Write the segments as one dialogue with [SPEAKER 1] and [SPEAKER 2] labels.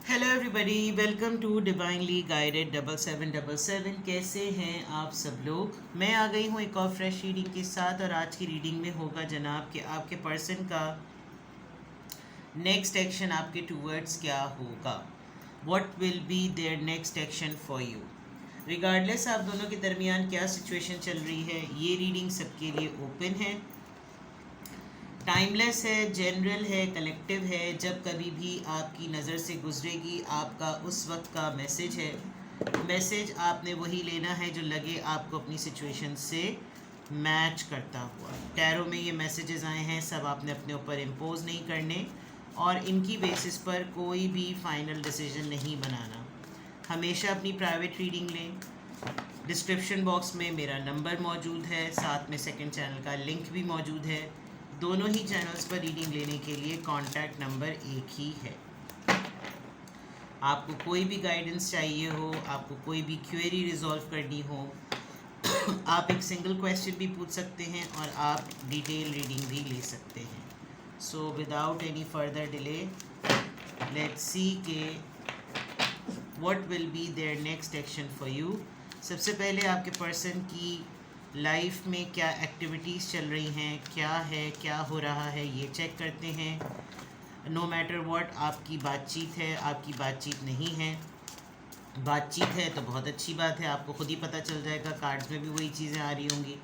[SPEAKER 1] Hello everybody, welcome to divinely guided 7777। कैसे हैं आप सब लोग। मैं आ गई हूँ एक और फ्रेश रीडिंग के साथ, और आज की रीडिंग में होगा जनाब कि आपके पर्सन का नेक्स्ट एक्शन आपके टूवर्ड्स क्या होगा। What will be there next action for you. Regardless आप दोनों के दरमियान क्या सिचुएशन चल रही है, ये रीडिंग सबके लिए ओपन है, टाइमलेस है, जनरल है, कलेक्टिव है। जब कभी भी आपकी नज़र से गुजरेगी आपका उस वक्त का मैसेज है। मैसेज आपने वही लेना है जो लगे आपको अपनी सिचुएशन से मैच करता हुआ। टैरो में ये मैसेजेस आए हैं, सब आपने अपने ऊपर इम्पोज नहीं करने और इनकी बेसिस पर कोई भी फाइनल डिसीजन नहीं बनाना। हमेशा अपनी प्राइवेट रीडिंग लें। डिस्क्रिप्शन बॉक्स में मेरा नंबर मौजूद है, साथ में सेकंड चैनल का लिंक भी मौजूद है। दोनों ही चैनल्स पर रीडिंग लेने के लिए कॉन्टैक्ट नंबर एक ही है। आपको कोई भी गाइडेंस चाहिए हो, आपको कोई भी क्वेरी रिजॉल्व करनी हो, आप एक सिंगल क्वेश्चन भी पूछ सकते हैं और आप डिटेल रीडिंग भी ले सकते हैं। So without any further delay let's see के what will be there next action for you. सबसे पहले आपके पर्सन की लाइफ में क्या एक्टिविटीज़ चल रही हैं, क्या हो रहा है, ये चेक करते हैं। नो मैटर व्हाट आपकी बातचीत है, आपकी बातचीत नहीं है। बातचीत है तो बहुत अच्छी बात है, आपको खुद ही पता चल जाएगा। कार्ड्स में भी वही चीज़ें आ रही होंगी।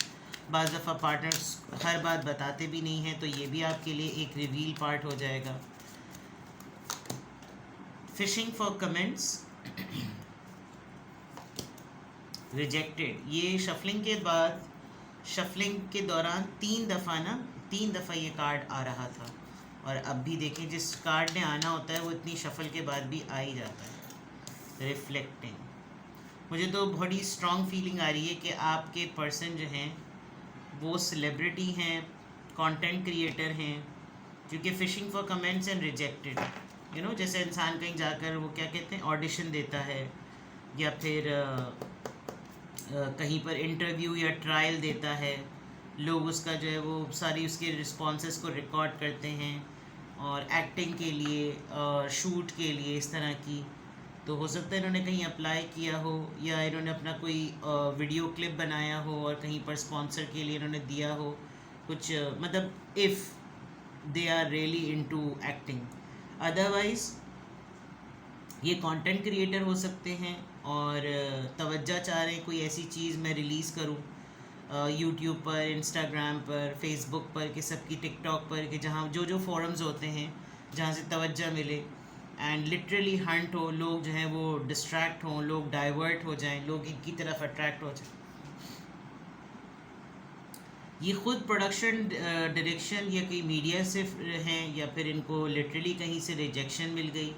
[SPEAKER 1] बाज़ दफ़ा पार्टनर्स हर बात बताते भी नहीं हैं, तो ये भी आपके लिए एक रिवील पार्ट हो जाएगा। Fishing for comments, rejected. ये शफलिंग के बाद, शफलिंग के दौरान तीन दफ़ा ये कार्ड आ रहा था, और अब भी देखें जिस कार्ड ने आना होता है वो इतनी शफल के बाद भी आ ही जाता है। रिफ्लेक्टिंग, मुझे तो बड़ी स्ट्रॉन्ग फीलिंग आ रही है कि आपके पर्सन जो हैं वो सेलिब्रिटी हैं, कंटेंट क्रिएटर हैं, क्योंकि phishing for comments and rejected, जैसे इंसान कहीं जाकर वो क्या कहते हैं ऑडिशन देता है, या फिर कहीं पर इंटरव्यू या ट्रायल देता है। लोग उसका जो है वो सारी उसके रिस्पॉन्सेस को रिकॉर्ड करते हैं, और एक्टिंग के लिए और शूट के लिए इस तरह की। तो हो सकता है इन्होंने कहीं अप्लाई किया हो, या इन्होंने अपना कोई वीडियो क्लिप बनाया हो और कहीं पर स्पॉन्सर के लिए इन्होंने दिया हो कुछ, मतलब if they are really into acting. Otherwise ये कंटेंट क्रिएटर हो सकते हैं और तवज्जो चाह रहे हैं कोई ऐसी चीज़ मैं रिलीज़ करूं यूट्यूब पर, इंस्टाग्राम पर, फेसबुक पर, कि सबकी टिकटॉक पर, कि जहाँ जो फोरम्स होते हैं जहाँ से तवज्जो मिले एंड लिटरली हंट हो, लोग जो हैं वो डिस्ट्रैक्ट हों, लोग डाइवर्ट हो जाएं, लोग इनकी तरफ अट्रैक्ट हो जाएं। ये ख़ुद प्रोडक्शन डायरेक्शन या कोई मीडिया से हैं, या फिर इनको लिटरली कहीं से रिजेक्शन मिल गई,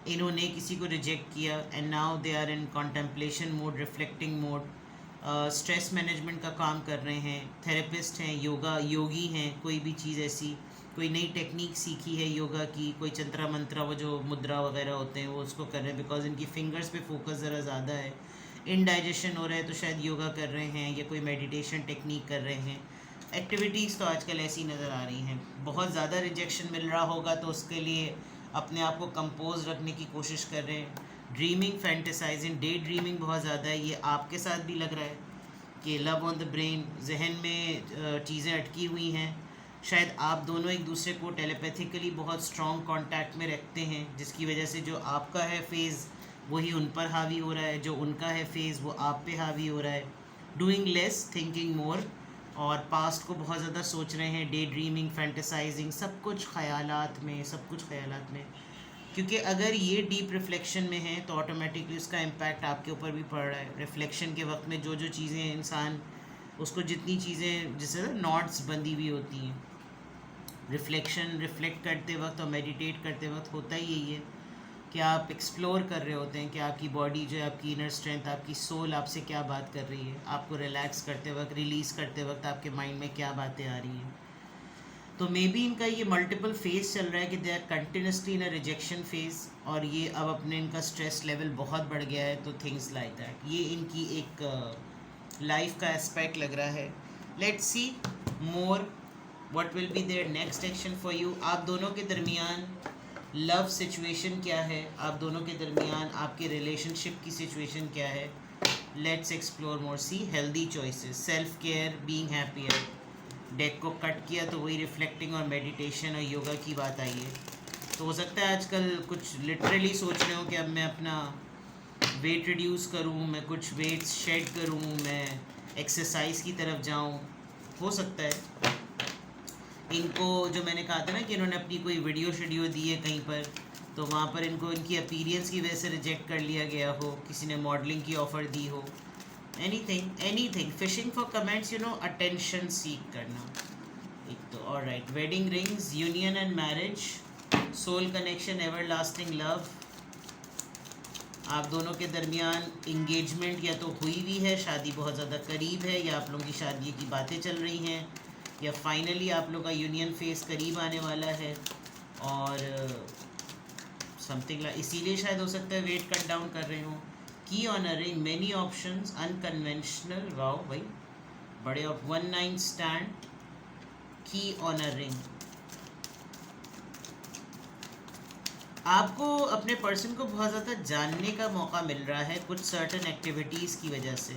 [SPEAKER 1] इन्होंने किसी को रिजेक्ट किया and now they are in contemplation mode, reflecting mode. Stress management का काम कर रहे हैं, थेरेपिस्ट हैं, योगी हैं, कोई भी चीज़ ऐसी कोई नई टेक्निक सीखी है योगा की, कोई चंद्रा मंत्रा वो जो मुद्रा वगैरह होते हैं वो उसको कर रहे हैं, बिकॉज इनकी फिंगर्स पे फोकस ज़रा ज़्यादा है। इनडाइजेशन हो रहा है तो शायद योगा कर रहे हैं या कोई मेडिटेशन टेक्निक कर रहे हैं। एक्टिविटीज़ तो आजकल ऐसी नज़र आ रही हैं। बहुत ज़्यादा रिजेक्शन मिल रहा होगा तो उसके लिए अपने आप को कंपोज रखने की कोशिश कर रहे हैं। ड्रीमिंग, फैंटेसाइजिंग, डे ड्रीमिंग बहुत ज़्यादा है। ये आपके साथ भी लग रहा है कि लव ऑन द ब्रेन, जहन में चीज़ें अटकी हुई हैं। शायद आप दोनों एक दूसरे को टेलीपैथिकली बहुत स्ट्रॉन्ग कांटेक्ट में रखते हैं, जिसकी वजह से जो आपका है फेज़ वही उन पर हावी हो रहा है, जो उनका है फेज़ वो आप पे हावी हो रहा है। डूइंग लेस, थिंकिंग मोर, और पास्ट को बहुत ज़्यादा सोच रहे हैं। डे ड्रीमिंग, फैंटेसाइजिंग, सब कुछ ख़यालात में, क्योंकि अगर ये डीप रिफ्लेक्शन में है तो ऑटोमेटिकली उसका इम्पैक्ट आपके ऊपर भी पड़ रहा है। रिफ्लेक्शन के वक्त में जो चीज़ें इंसान, उसको जितनी चीज़ें जैसे नॉट्स बंधी हुई होती हैं, रिफ्लेक्ट करते वक्त और मेडिटेट करते वक्त होता ही यही है कि आप एक्सप्लोर कर रहे होते हैं कि आपकी बॉडी जो है, आपकी इनर स्ट्रेंथ, आपकी सोल आपसे क्या बात कर रही है। आपको रिलैक्स करते वक्त, रिलीज़ करते वक्त आपके माइंड में क्या बातें आ रही हैं। तो मे बी इनका ये मल्टीपल फेज़ चल रहा है कि they are continuously in a rejection phase, और ये अब अपने इनका स्ट्रेस लेवल बहुत बढ़ गया है, तो थिंग्स लाइक दैट। ये इनकी एक लाइफ का एस्पेक्ट लग रहा है। Let's see more what will be there next action for you. आप दोनों के दरमियान लव सिचुएशन क्या है आप दोनों के दरमियान, आपके रिलेशनशिप की सिचुएशन क्या है. Let's explore more. See healthy choices, self care, being happier. Deck को कट किया तो वही रिफ्लेक्टिंग और मेडिटेशन और योगा की बात आई है. तो हो सकता है आजकल कुछ लिटरली सोच रहे हो कि अब मैं अपना वेट रिड्यूस करूं, मैं कुछ वेट शेड करूं, मैं एक्सरसाइज की तरफ जाऊं. हो सकता है इनको, जो मैंने कहा था ना कि इन्होंने अपनी कोई वीडियो शेडियो दी है कहीं पर, तो वहाँ पर इनको इनकी अपीयरेंस की वजह से रिजेक्ट कर लिया गया हो, किसी ने मॉडलिंग की ऑफ़र दी हो. Anything fishing for comments, you know, attention seek करना. एक तो alright, wedding rings, union and marriage, soul connection, everlasting love. आप दोनों के दरमियान इंगेजमेंट या तो हुई हुई है, शादी बहुत ज़्यादा करीब है, या आप लोगों की शादी की बातें चल रही हैं, या फाइनली आप लोग का यूनियन फेस करीब आने वाला है. और समथिंग लाइक, इसीलिए शायद हो सकता है वेट कट डाउन कर रहे हो. की on a ring, many options, unconventional. Wow भाई, बड़े. ऑफ वन नाइट स्टैंड, की ऑन अ रिंग. आपको अपने पर्सन को बहुत ज़्यादा जानने का मौका मिल रहा है कुछ सर्टन एक्टिविटीज़ की वजह से.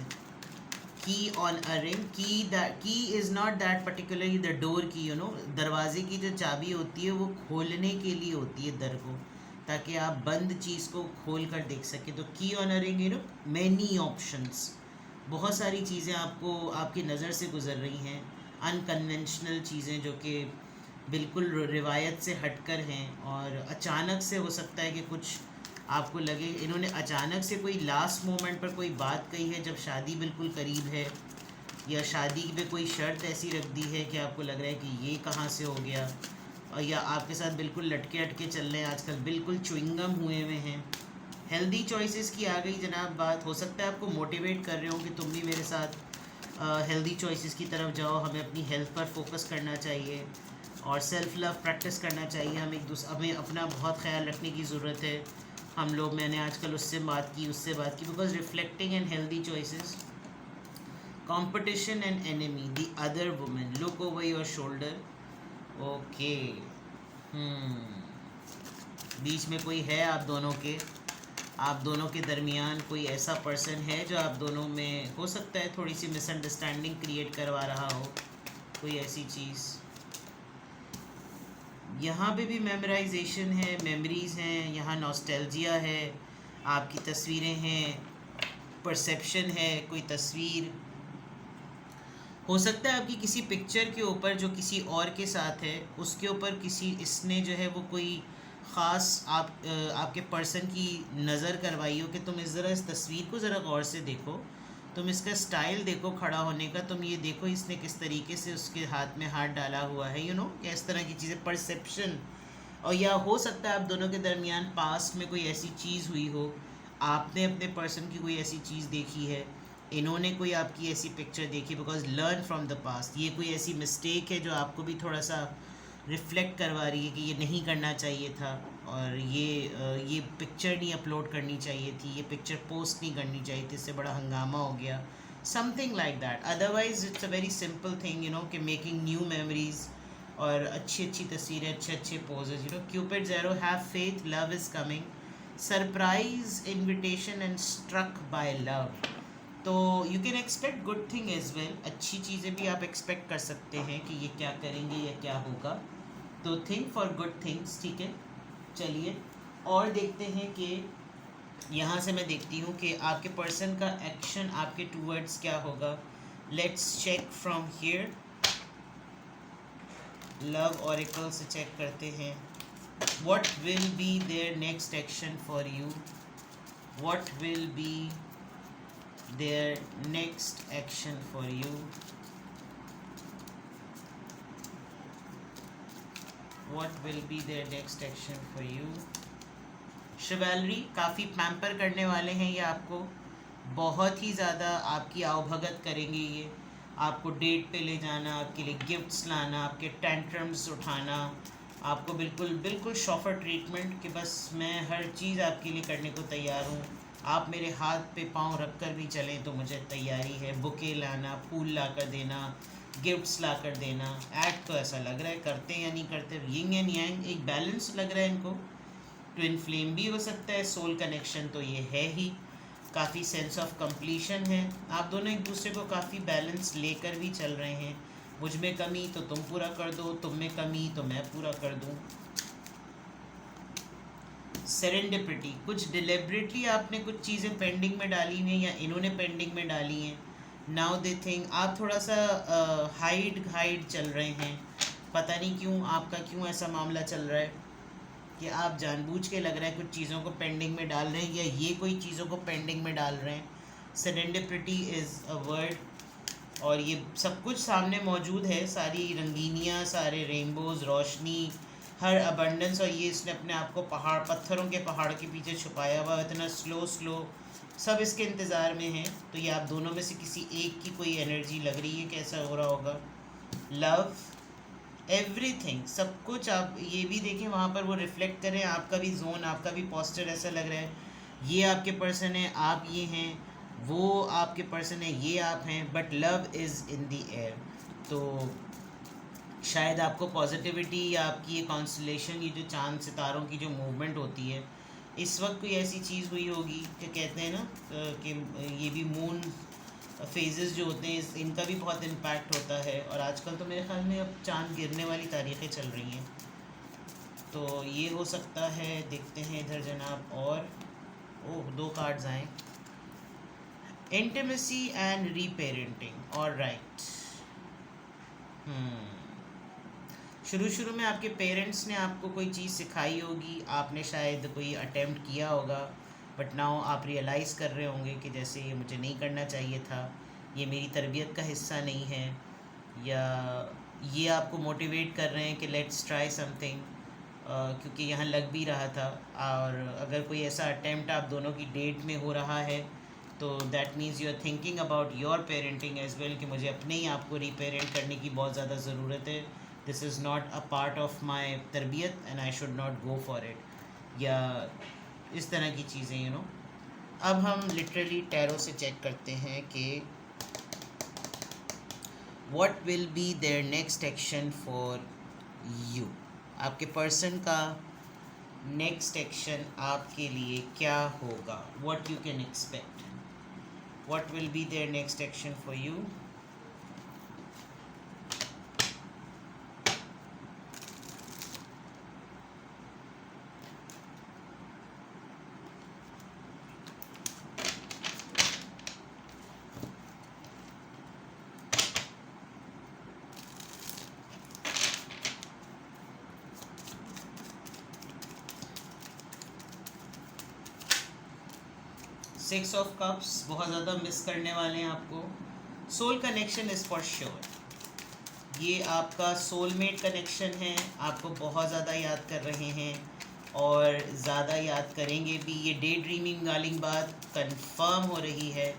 [SPEAKER 1] की ऑन अ रिंग, की is not that particularly the door की, यू नो, दरवाजे की जो चाबी होती है वो खोलने के लिए होती है दर को, ताकि आप बंद चीज़ को खोल कर देख सकें. तो की on a ring, you know, many options, बहुत सारी चीज़ें आपको आपकी नज़र से गुजर रही हैं. अनकन्वेंशनल चीज़ें जो कि बिल्कुल रिवायत से हटकर हैं, और अचानक से हो सकता है कि कुछ आपको लगे इन्होंने अचानक से कोई लास्ट मोमेंट पर कोई बात कही है जब शादी बिल्कुल करीब है, या शादी पे कोई शर्त ऐसी रख दी है कि आपको लग रहा है कि ये कहाँ से हो गया, और या आपके साथ बिल्कुल लटके अटके चल रहे हैं आजकल, बिल्कुल च्युइंगम हुए हुए हैं. हेल्दी चॉइसेस की आ गई जनाब बात. हो सकता है आपको मोटिवेट कर रहे हो कि तुम भी मेरे साथ हेल्दी चॉइसेस की तरफ जाओ, हमें अपनी हेल्थ पर फोकस करना चाहिए और सेल्फ लव प्रैक्टिस करना चाहिए. हमें अपना बहुत ख्याल रखने की ज़रूरत है. हम लोग, मैंने आजकल उससे बात की, because reflecting and healthy choices. Competition and enemy, the other women, look over your shoulder. Okay, बीच में कोई है आप दोनों के दरमियान कोई ऐसा पर्सन है जो आप दोनों में हो सकता है थोड़ी सी मिसअंडरस्टैंडिंग क्रिएट करवा रहा हो, कोई ऐसी चीज़. यहाँ पे भी मेमोराइजेशन है, मेमोरीज़ हैं, यहाँ नॉस्टैल्जिया है, आपकी तस्वीरें हैं, परसेप्शन है, कोई तस्वीर हो सकता है आपकी किसी पिक्चर के ऊपर जो किसी और के साथ है, उसके ऊपर इसने जो है वो कोई ख़ास आपके पर्सन की नज़र करवाई हो कि तुम इस तस्वीर को ज़रा गौर से देखो, तुम इसका स्टाइल देखो खड़ा होने का, तुम ये देखो इसने किस तरीके से उसके हाथ में हाथ डाला हुआ है, यू नो, इस तरह की चीज़ें, परसेप्शन. और या हो सकता है आप दोनों के दरमियान पास्ट में कोई ऐसी चीज़ हुई हो, आपने अपने पर्सन की कोई ऐसी चीज़ देखी है, इन्होंने कोई आपकी ऐसी पिक्चर देखी, because learn from the past. ये कोई ऐसी मिस्टेक है जो आपको भी थोड़ा सा रिफ्लेक्ट करवा रही है कि ये नहीं करना चाहिए था, और ये पिक्चर नहीं अपलोड करनी चाहिए थी, ये पिक्चर पोस्ट नहीं करनी चाहिए थी, इससे बड़ा हंगामा हो गया, something like that. Otherwise it's a very simple thing, you know, कि मेकिंग न्यू मेमोरीज और अच्छी अच्छी तस्वीरें, अच्छे अच्छे poses, you know. Cupid zero, have faith, love is coming, surprise invitation and struck by love. तो you can expect good thing as well. अच्छी चीज़ें भी आप एक्सपेक्ट कर सकते हैं कि ये क्या करेंगे या क्या होगा. तो थिंक फॉर गुड थिंग्स, ठीक है. चलिए और देखते हैं कि यहाँ से मैं देखती हूँ कि आपके पर्सन का एक्शन आपके टूवर्ड्स क्या होगा. Let's check from here. Love oracle से चेक करते हैं. What will be there next action for you. What will be their next action for you. What will be their next action for you. शिवैलरी, काफ़ी pamper करने वाले हैं ये आपको, बहुत ही ज़्यादा आपकी आवभगत करेंगे ये. आपको डेट पे ले जाना, आपके लिए गिफ्ट्स लाना, आपके टेंट्रम्स उठाना, आपको बिल्कुल बिल्कुल शॉफर ट्रीटमेंट कि बस मैं हर चीज़ आपके लिए करने को तैयार हूँ, आप मेरे हाथ पे पाँव रख कर भी चलें तो मुझे तैयारी है. बुके लाना, फूल ला कर देना, गिफ्ट्स ला कर देना. एक्ट तो ऐसा लग रहा है करते या नहीं करते, यिंग एंड यांग, एक बैलेंस लग रहा है इनको. ट्विन फ्लेम भी हो सकता है, सोल कनेक्शन तो ये है ही, काफ़ी सेंस ऑफ कंप्लीशन है, आप दोनों एक दूसरे को काफ़ी बैलेंस लेकर भी चल रहे हैं, मुझ में कमी तो तुम पूरा कर दो, तुम में कमी तो मैं पूरा कर दूँ। सेरेंडिपिटी, कुछ डिलिबरेटली आपने कुछ चीज़ें पेंडिंग में डाली हैं या इन्होंने पेंडिंग में डाली हैं, नाउ दे थिंक आप थोड़ा सा हाइड चल रहे हैं, पता नहीं क्यों, आपका क्यों ऐसा मामला चल रहा है कि आप जानबूझ के लग रहा है कुछ चीज़ों को पेंडिंग में डाल रहे हैं या ये कोई चीज़ों को पेंडिंग में डाल रहे हैं। सेरेंडिपिटी इज़ अ वर्ड और ये सब कुछ सामने मौजूद है, सारी रंगीनियाँ, सारे रेनबोज़, रोशनी, हर अबंडेंस, और ये इसने अपने आप को पहाड़, पत्थरों के पहाड़ के पीछे छुपाया हुआ, इतना स्लो सब इसके इंतज़ार में है। तो ये आप दोनों में से किसी एक की कोई एनर्जी लग रही है, कैसा हो रहा होगा। लव, एवरीथिंग, सब कुछ आप ये भी देखें वहाँ पर, वो रिफ्लेक्ट करें आपका भी जोन, आपका भी पोस्टर ऐसा लग रहा है, ये आपके पर्सन है, आप ये हैं, वो आपके पर्सन है, ये आप हैं, but love is in the air. तो शायद आपको पॉजिटिविटी या आपकी ये कॉन्स्टलेशन, ये जो चांद सितारों की जो मूवमेंट होती है, इस वक्त कोई ऐसी चीज़ हुई होगी कि कहते हैं ना कि ये भी मून फेजेस जो होते हैं इनका भी बहुत इम्पैक्ट होता है, और आजकल तो मेरे ख्याल में अब चांद गिरने वाली तारीखें चल रही हैं, तो ये हो सकता है। देखते हैं इधर जनाब, और ओह 2 कार्ड्स आए, इंटीमेसी एंड रीपेरेंटिंग, और राइट। शुरू में आपके पेरेंट्स ने आपको कोई चीज़ सिखाई होगी, आपने शायद कोई अटेम्प्ट किया होगा, बट नाउ आप रियलाइज़ कर रहे होंगे कि जैसे ये मुझे नहीं करना चाहिए था, ये मेरी तरबियत का हिस्सा नहीं है, या ये आपको मोटिवेट कर रहे हैं कि लेट्स ट्राई समथिंग, क्योंकि यहाँ लग भी रहा था। और अगर कोई ऐसा अटेम्प्ट आप दोनों की डेट में हो रहा है तो that means you are thinking about your parenting as well, कि मुझे अपने ही आपको रीपेरेंट करने की बहुत ज़्यादा ज़रूरत है, this is not a part of my तरबियत and I should not go for it, या इस तरह की चीज़ें, यू नो। अब हम लिटरली टैरो से चेक करते हैं कि what will be there next action for you, आपके पर्सन का नेक्स्ट एक्शन आपके लिए क्या होगा, what you can expect, what will be there next action for you. Six of cups, बहुत ज़्यादा मिस करने वाले हैं आपको। Soul connection is for sure, ये आपका सोलमेट कनेक्शन है, आपको बहुत ज़्यादा याद कर रहे हैं और ज़्यादा याद करेंगे भी। ये डे ड्रीमिंग वाली बात कंफर्म हो रही है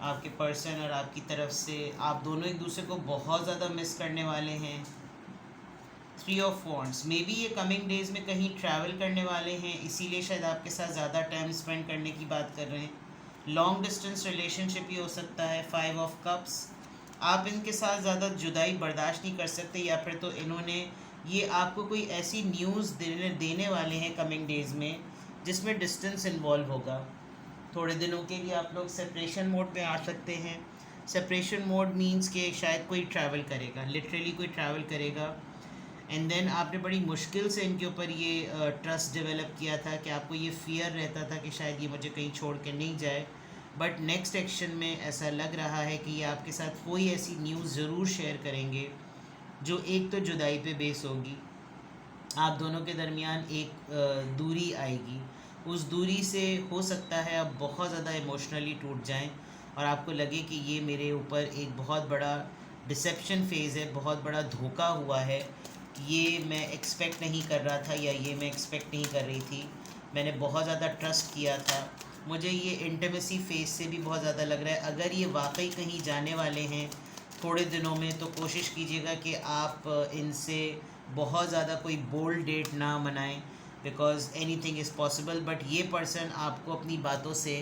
[SPEAKER 1] आपके पर्सन और आपकी तरफ से, आप दोनों एक दूसरे को बहुत ज़्यादा मिस करने वाले हैं। 3 ऑफ वॉन्ड्स, मे बी ये कमिंग डेज़ में कहीं ट्रैवल करने वाले हैं, इसीलिए शायद आपके साथ ज़्यादा टाइम स्पेंड करने की बात कर रहे हैं। लॉन्ग डिस्टेंस रिलेशनशिप ही हो सकता है। 5 ऑफ कप्स, आप इनके साथ ज़्यादा जुदाई बर्दाश्त नहीं कर सकते, या फिर तो इन्होंने ये आपको कोई ऐसी न्यूज़ देने वाले हैं कमिंग डेज़ में जिसमें डिस्टेंस इन्वॉल्व होगा। थोड़े दिनों के लिए आप लोग सेपरेशन मोड में आ सकते हैं। सेपरेशन मोड मीन्स कि शायद कोई ट्रैवल करेगा, लिटरली कोई ट्रैवल करेगा, एंड देन आपने बड़ी मुश्किल से इनके ऊपर ये ट्रस्ट डेवलप किया था कि आपको ये फ़ियर रहता था कि शायद ये मुझे कहीं छोड़ के नहीं जाए, बट नेक्स्ट एक्शन में ऐसा लग रहा है कि ये आपके साथ कोई ऐसी न्यूज़ ज़रूर शेयर करेंगे जो एक तो जुदाई पे बेस होगी, आप दोनों के दरमियान एक दूरी आएगी, उस दूरी से हो सकता है आप बहुत ज़्यादा इमोशनली टूट जाएं और आपको लगे कि ये मेरे ऊपर एक बहुत बड़ा डिसेप्शन फेज़ है, बहुत बड़ा धोखा हुआ है, ये मैं एक्सपेक्ट नहीं कर रहा था या ये मैं एक्सपेक्ट नहीं कर रही थी, मैंने बहुत ज़्यादा ट्रस्ट किया था, मुझे ये इंटीमेसी फेज़ से भी बहुत ज़्यादा लग रहा है। अगर ये वाकई कहीं जाने वाले हैं थोड़े दिनों में तो कोशिश कीजिएगा कि आप इनसे बहुत ज़्यादा कोई बोल्ड डेट ना मनाएं, because anything is possible. But ये पर्सन आपको अपनी बातों से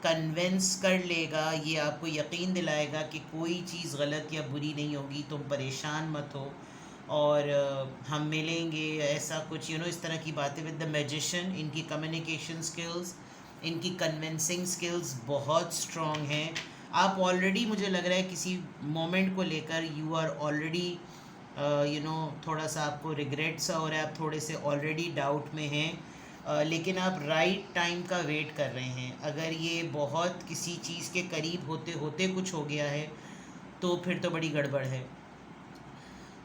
[SPEAKER 1] कन्वेंस कर लेगा, ये आपको यकीन दिलाएगा कि कोई चीज़ गलत या बुरी नहीं होगी, तुम परेशान मत हो, और हम मिलेंगे, ऐसा कुछ इस तरह की बातें। विद द मैजिशियन इनकी कम्युनिकेशन स्किल्स, इनकी कन्विंसिंग स्किल्स बहुत स्ट्रॉन्ग हैं। आप ऑलरेडी, मुझे लग रहा है किसी मोमेंट को लेकर यू आर ऑलरेडी थोड़ा सा आपको रिग्रेट सा हो रहा है, आप थोड़े से ऑलरेडी डाउट में हैं, लेकिन आप राइट टाइम का वेट कर रहे हैं। अगर ये बहुत किसी चीज़ के करीब होते होते कुछ हो गया है तो फिर तो बड़ी गड़बड़ है।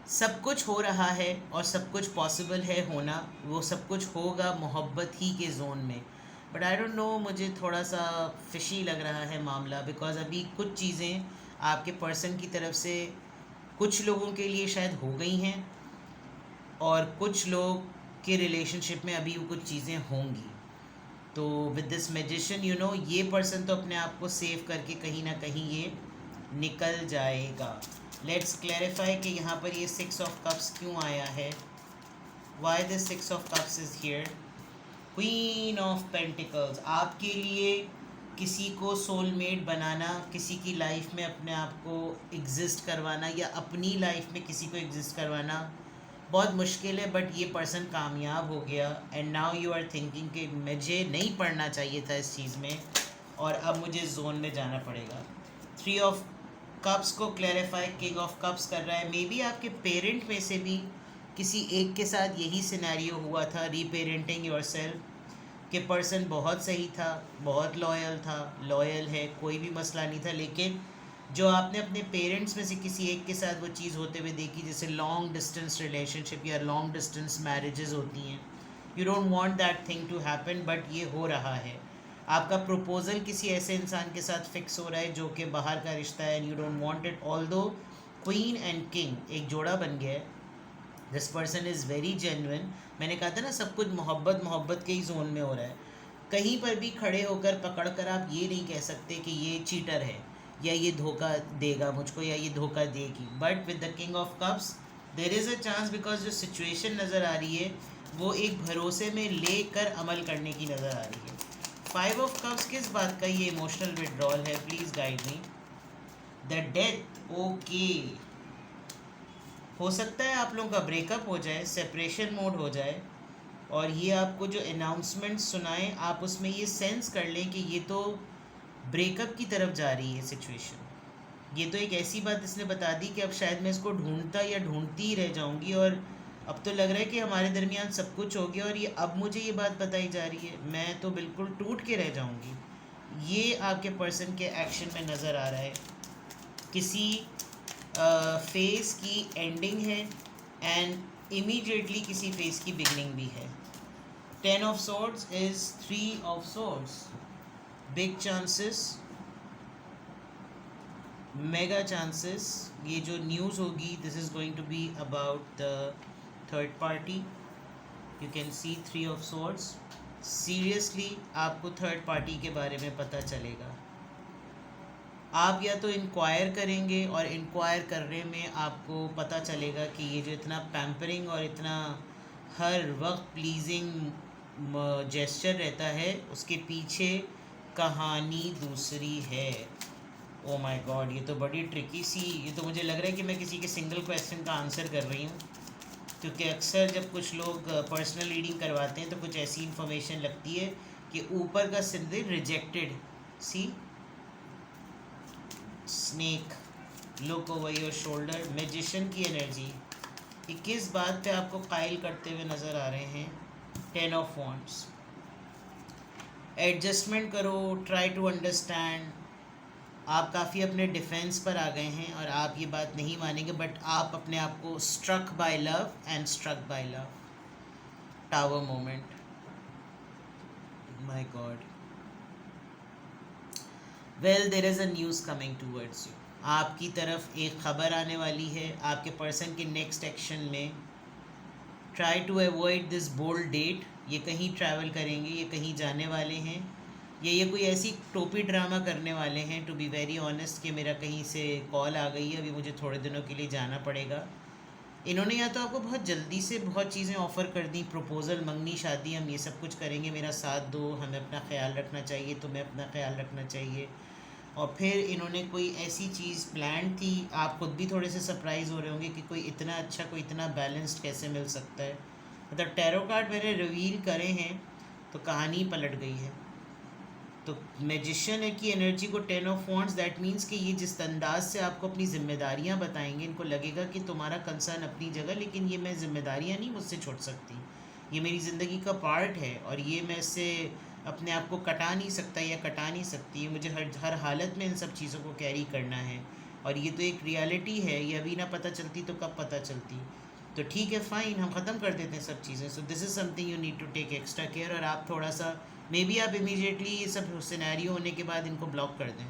[SPEAKER 1] सब कुछ हो रहा है और सब कुछ पॉसिबल है होना, वो सब कुछ होगा मोहब्बत ही के ज़ोन में। बट आई डोंट नो, मुझे थोड़ा सा फिशी लग रहा है मामला, बिकॉज अभी कुछ चीज़ें आपके पर्सन की तरफ से कुछ लोगों के लिए शायद हो गई हैं और कुछ लोग के रिलेशनशिप में अभी वो कुछ चीज़ें होंगी। तो विद दिस मैजिशियन ये पर्सन तो अपने आप को सेव करके कहीं ना कहीं ये निकल जाएगा। लेट्स क्लैरिफाई कि यहाँ पर ये 6 ऑफ कप्स क्यों आया है, why this 6 of cups is here. Queen of pentacles, आपके लिए किसी को सोलमेट बनाना, किसी की लाइफ में अपने आप को एग्जिस्ट करवाना या अपनी लाइफ में किसी को एग्जिस्ट करवाना बहुत मुश्किल है, बट ये पर्सन कामयाब हो गया। And now you are thinking कि मुझे नहीं पढ़ना चाहिए था इस चीज़ में और अब मुझे जोन में जाना पड़ेगा। 3 ऑफ कप्स को क्लैरिफाई किंग ऑफ कप्स कर रहा है। मे बी आपके पेरेंट में से भी किसी एक के साथ यही सिनेरियो हुआ था, रीपेरेंटिंग योरसेल्फ, कि पर्सन बहुत सही था, बहुत लॉयल था, लॉयल है, कोई भी मसला नहीं था, लेकिन जो आपने अपने पेरेंट्स में से किसी एक के साथ वो चीज़ होते हुए देखी, जैसे लॉन्ग डिस्टेंस रिलेशनशिप या लॉन्ग डिस्टेंस मैरिजेस होती हैं, you don't want that thing to happen, but ये हो रहा है। आपका प्रपोजल किसी ऐसे इंसान के साथ फिक्स हो रहा है जो कि बाहर का रिश्ता है, and you don't want it. Although queen and king एक जोड़ा बन गया है, this person is very genuine. मैंने कहा था ना, सब कुछ मोहब्बत के ही जोन में हो रहा है। कहीं पर भी खड़े होकर पकड़ कर आप ये नहीं कह सकते कि ये चीटर है या ये धोखा देगा मुझको या ये धोखा देगी। But with the king of cups there is a chance, because जो सिचुएशन नज़र आ रही है वो एक भरोसे में लेकर अमल करने की नज़र आ रही है। 5 ऑफ कप्स किस बात का ये इमोशनल विड्रॉल है, please guide me. The death, okay, हो सकता है आप लोगों का ब्रेकअप हो जाए, सेपरेशन मोड हो जाए, और ये आपको जो अनाउंसमेंट सुनाए आप उसमें ये सेंस कर लें कि ये तो ब्रेकअप की तरफ जा रही है सिचुएशन। ये तो एक ऐसी बात इसने बता दी कि अब शायद मैं इसको ढूंढता या ढूंढती ही रह जाऊंगी, और अब तो लग रहा है कि हमारे दरमियान सब कुछ हो गया और ये अब मुझे ये बात बताई जा रही है, मैं तो बिल्कुल टूट के रह जाऊंगी। ये आपके पर्सन के एक्शन में नज़र आ रहा है। किसी फेज़ की एंडिंग है एंड इमीडिएटली किसी फेज़ की बिगनिंग भी है। 10 of swords is 3 of swords, big chances, mega chances. ये जो न्यूज़ होगी this is going to be about the third party. You can see 3 of swords. Seriously आपको थर्ड पार्टी के बारे में पता चलेगा। आप या तो इंक्वायर करेंगे और इंक्वायर करने में आपको पता चलेगा कि ये जो इतना पैम्परिंग और इतना हर वक्त प्लीजिंग जेस्चर रहता है उसके पीछे कहानी दूसरी है। ओ माय गॉड, ये तो बड़ी ट्रिकी सी, ये तो मुझे लग रहा है कि मैं किसी के सिंगल क्वेश्चन का आंसर कर रही हूँ, क्योंकि अक्सर जब कुछ लोग पर्सनल रीडिंग करवाते हैं तो कुछ ऐसी इन्फॉर्मेशन लगती है कि ऊपर का सिंदे rejected, sea snake, look over your shoulder, magician की एनर्जी। 21 बात पे आपको कायल करते हुए नज़र आ रहे हैं। 10 ऑफ वॉन्ड्स, एडजस्टमेंट करो, ट्राई टू अंडरस्टैंड। आप काफ़ी अपने डिफेंस पर आ गए हैं और आप ये बात नहीं मानेंगे, बट आप अपने आप को struck by love and struck by love. Tower moment, my god. Well, there is a news coming towards you, आपकी तरफ एक ख़बर आने वाली है। आपके पर्सन के नेक्स्ट एक्शन में try to avoid this bold date, ये कहीं ट्रैवल करेंगे, ये कहीं जाने वाले हैं, ये कोई ऐसी टोपी ड्रामा करने वाले हैं। टू बी वेरी ऑनेस्ट कि मेरा कहीं से कॉल आ गई है, अभी मुझे थोड़े दिनों के लिए जाना पड़ेगा। इन्होंने या तो आपको बहुत जल्दी से बहुत चीज़ें ऑफ़र कर दी, प्रपोज़ल, मंगनी, शादी, हम ये सब कुछ करेंगे, मेरा साथ दो, हमें अपना ख्याल रखना चाहिए, तुम्हें अपना ख्याल रखना चाहिए, और फिर इन्होंने कोई ऐसी चीज़ प्लान थी, आप खुद भी थोड़े से सरप्राइज हो रहे होंगे कि कोई इतना अच्छा, कोई इतना बैलेंस्ड कैसे मिल सकता है। मतलब टैरो कार्ड मैंने रिवील करे हैं तो कहानी पलट गई है। तो मैजिशियन है कि एनर्जी को 10 ऑफ वॉन्ड्स, दैट मीन्स कि ये जिस अंदाज से आपको अपनी जिम्मेदारियां बताएंगे, इनको लगेगा कि तुम्हारा कंसर्न अपनी जगह, लेकिन ये मैं जिम्मेदारियां नहीं मुझसे छोड़ सकती, ये मेरी ज़िंदगी का पार्ट है और ये मैं इससे अपने आप को कटा नहीं सकता या कटा नहीं सकती, मुझे हर हालत में इन सब चीज़ों को कैरी करना है। और ये तो एक रियलिटी है, ये अभी ना पता चलती तो कब पता चलती। तो ठीक है, फ़ाइन, हम ख़त्म कर देते हैं सब चीज़ें। So this is something you need to take extra care. और आप थोड़ा सा मे बी आप इमीडिएटली ये सब सिनेरियो होने के बाद इनको ब्लॉक कर दें,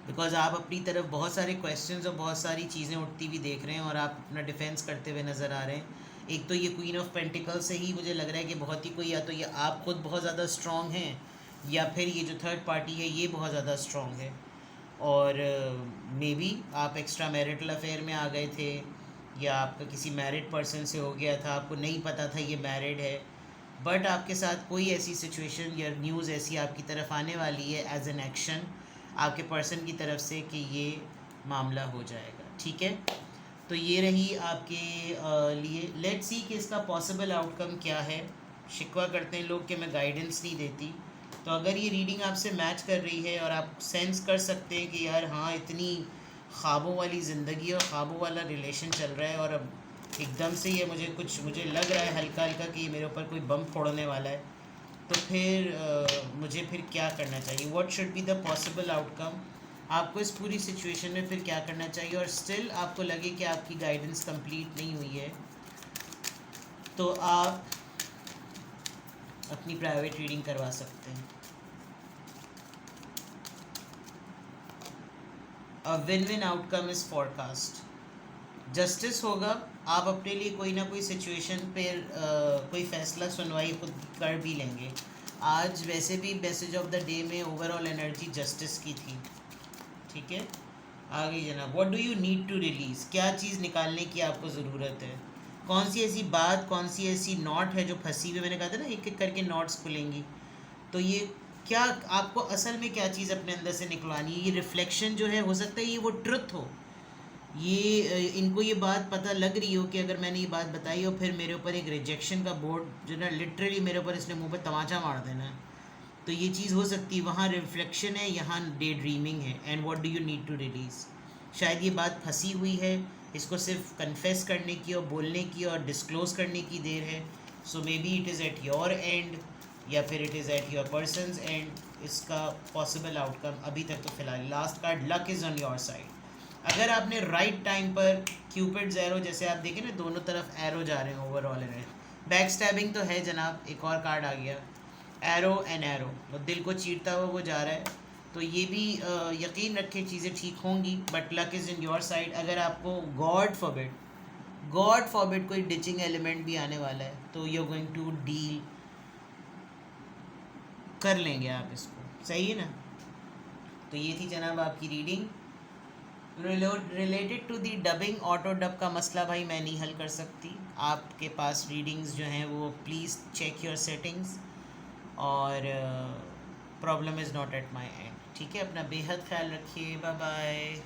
[SPEAKER 1] बिकॉज आप अपनी तरफ बहुत सारे क्वेश्चंस और बहुत सारी चीज़ें उठती हुई देख रहे हैं और आप अपना डिफेंस करते हुए नज़र आ रहे हैं। एक तो ये क्वीन ऑफ पेंटिकल से ही मुझे लग रहा है कि बहुत ही कोई, या तो ये आप खुद बहुत ज़्यादा स्ट्रॉन्ग हैं या फिर ये जो थर्ड पार्टी है ये बहुत ज़्यादा स्ट्रॉन्ग है। और मे बी आप एक्स्ट्रा मैरिटल अफेयर में आ गए थे या आपका किसी मैरिड पर्सन से हो गया था, आपको नहीं पता था ये मैरिड है, बट आपके साथ कोई ऐसी सिचुएशन या न्यूज़ ऐसी आपकी तरफ आने वाली है एज एन एक्शन आपके पर्सन की तरफ से कि ये मामला हो जाएगा। ठीक है, तो ये रही आपके लिए। लेट्स सी कि इसका पॉसिबल आउटकम क्या है। शिकवा करते हैं लोग कि मैं गाइडेंस नहीं देती, तो अगर ये रीडिंग आपसे मैच कर रही है और आप सेंस कर सकते हैं कि यार हाँ, इतनी ख्वाबों वाली ज़िंदगी और ख्वाबों वाला रिलेशन चल रहा है और अब एकदम से ये मुझे लग रहा है हल्का हल्का कि मेरे ऊपर कोई बम फोड़ने वाला है, तो फिर मुझे फिर क्या करना चाहिए, what should be the possible outcome. आपको इस पूरी सिचुएशन में फिर क्या करना चाहिए, और स्टिल आपको लगे कि आपकी गाइडेंस कंप्लीट नहीं हुई है, तो आप अपनी प्राइवेट रीडिंग करवा सकते हैं। A win win outcome is forecast, justice होगा। आप अपने लिए कोई ना कोई सिचुएशन पर कोई फ़ैसला सुनवाई खुद कर भी लेंगे। आज वैसे भी मैसेज ऑफ द डे में ओवरऑल एनर्जी जस्टिस की थी। ठीक है, आगे जनाब, what do you need to release, क्या चीज़ निकालने की आपको ज़रूरत है, कौन सी ऐसी बात, कौन सी ऐसी नॉट है जो फंसी हुई। मैंने कहा था ना एक एक करके नॉट्स खुलेंगी, तो ये क्या आपको असल में क्या चीज़ अपने अंदर से निकलवानी है। ये रिफ्लेक्शन जो है, हो सकता है ये वो ट्रुथ हो, ये इनको ये बात पता लग रही हो कि अगर मैंने ये बात बताई और फिर मेरे ऊपर एक रिजेक्शन का बोर्ड जो ना लिटरली मेरे ऊपर इसने मुंह पे तमाचा मार देना है, तो ये चीज़ हो सकती है। वहाँ रिफ्लेक्शन है, यहाँ डे ड्रीमिंग है। And what do you need to release, शायद ये बात फंसी हुई है, इसको सिर्फ कन्फेस करने की और बोलने की और डिस्क्लोज़ करने की देर है। So maybe it is at your end या फिर it is at your person's end. इसका पॉसिबल आउटकम अभी तक तो फिलहाल, last card luck is on your side. अगर आपने राइट टाइम पर क्यूपिड्स एरो, जैसे आप देखें ना दोनों तरफ एरो जा रहे हैं ओवरऑल एरो, बैक स्टैबिंग तो है जनाब, एक और कार्ड आ गया एरो एंड एरो, तो दिल को चीरता हुआ वो जा रहा है। तो ये भी यकीन रखें चीज़ें ठीक होंगी, but luck is in your side. अगर आपको गॉड फॉरबिड कोई डिचिंग एलिमेंट भी आने वाला है, तो you are going to deal कर लेंगे आप इसको, सही है ना। तो ये थी जनाब आपकी reading. Related to the dubbing, auto dub का मसला भाई मैं नहीं हल कर सकती, आपके पास रीडिंग्स जो हैं वो प्लीज़ चेक योर सेटिंग्स, और problem is not at my and. ठीक है, अपना बेहद ख्याल रखिए, बाय बाय।